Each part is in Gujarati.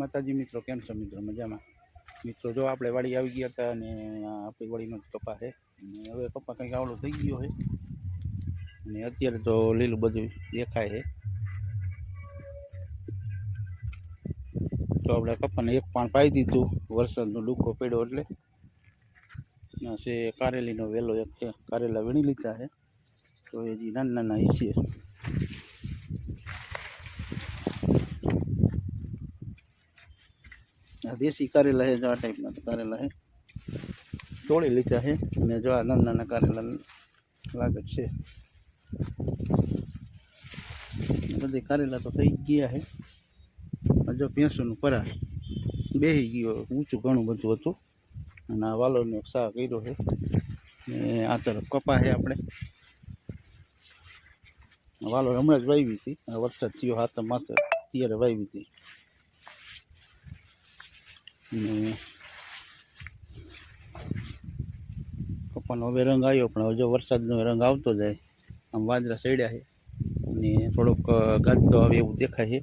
માતાજી મિત્રો, કેમ છો મિત્રો? મજામાં મિત્રો? જો આપણે વાડી આવી ગયા હતા અને આપણી વાડીનો કપા છે અને હવે કપા કંઈક આવડો થઈ ગયો છે અને અત્યારે તો લીલું બધું દેખાય છે. તો આપણે કપાને એક પાણ પાઈ દીધું, વરસાદનો ડૂકો પડ્યો એટલે છે. કારેલીનો વેલો એક છે, કારેલા વીણી લીધા છે. તો એ જે નાના નાના હિસ્સે આ દેશી કારેલા છે, જો આ ટાઈપના કારેલા છે, તોડી લીધા છે અને જો આ નાના નાના કારેલા લાગે છે. બધી કારેલા તો થઈ ગયા છે. જો ભેંસોનું પરાર બેસી ગયો, ઊંચું ઘણું બધું હતું અને આ વાલોરનો એક શાક કર્યો છે. ને આ તરફ કપા છે. આપણે વાલોર હમણાં જ વાવી હતી, આ વરસાદ થયો હાથમ માથે ત્યારે વાવી હતી. ને કપાનો હવે રંગ આવ્યો, પણ હવે જો વરસાદનો રંગ આવતો જાય. આમ વાદળા સડ્યા છે અને થોડોક ગાજતો આવે એવું દેખાય છે.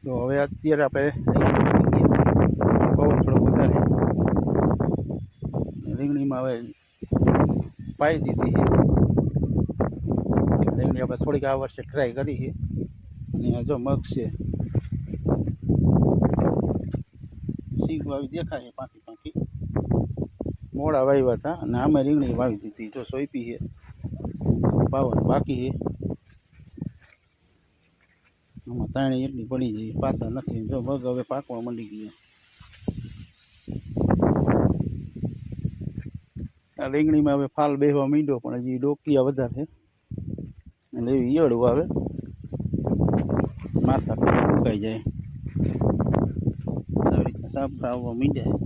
તો હવે અત્યારે આપણે પવન થોડો વધારે રીંગણીમાં હવે પાઈ દીધી છે. રીંગણી આપણે થોડીક આ વર્ષે ટ્રાય કરી છે અને જો મગ છે, સિંગ વાવી દેખાય છે પાંખી પાંખી. મોડા વાવ્યા હતા અને આમે રીંગણી વાવી દીધી. જો સોયપી છે, પાવન બાકી છે. આમાં તાણી એટલી પડી ગઈ, પાતા નથી. જો મગ હવે પાકવા માંડી ગયા. આ રીંગણીમાં હવે ફાલ બેસવા માંડ્યો, પણ હજી ડોકિયા વધારે એટલે એવી ઈયળું આવે, માથા ફૂંકાઈ જાય. આવી રીતના સાપ આવવા માંડ્યા.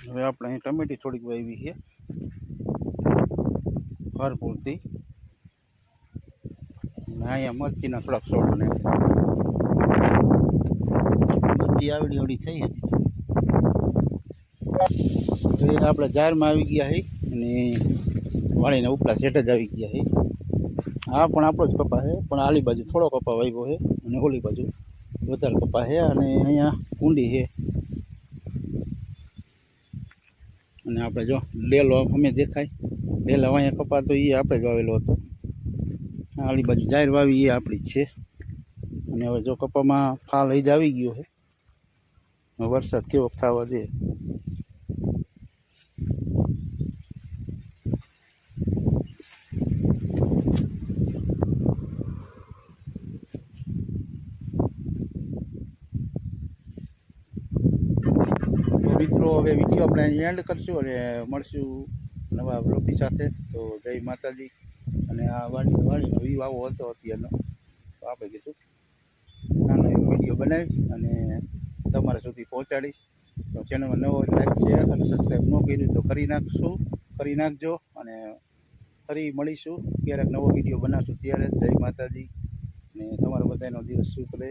હવે આપણે અહીં ટમેટી થોડીક વાવી છે ઘર પૂરતી. અહીંયા મરચીના થોડાક છોડ ને મરચી આવડી આવડી થઈ હતી. આપણે જારમાં આવી ગયા છે અને વાળીના ઉપલા સેટ જ આવી ગયા છે. આ પણ આપણો જ કપા છે, પણ આલી બાજુ થોડો કપા વાવ્યો છે અને ઓલી બાજુ વધારે કપા છે. અને અહીંયા કુંડી છે અને આપણે જો ડેલો અમે દેખાય, ડેલા અહીંયા કપા તો એ આપણે જ વાવેલો હતો. આલી બાજુ જાહેર વાવી એ આપણી જ છે. અને હવે જો કપામાં ફાલ જ આવી ગયો છે, વરસાદ કેવો થવા દે. મિત્રો હવે વિડીયો આપણે એન્ડ કરશું અને મળશું નવા બ્લોગની સાથે. તો જય માતાજી. અને આ વાડીનો વ્યૂ આવો હતો અત્યારનો, તો આપણે કીધું નાનો એવો વિડીયો બનાવી અને તમારા સુધી પહોંચાડીશ. તો ચેનલમાં નવો લાઈક શેર અને સબસ્ક્રાઈબ ન કર્યું તો કરી નાખજો. અને ફરી મળીશું ક્યારેક નવો વિડીયો બનાવશું ત્યારે. જય માતાજી ને તમારો બધાનો દિવસ શુભ રહે.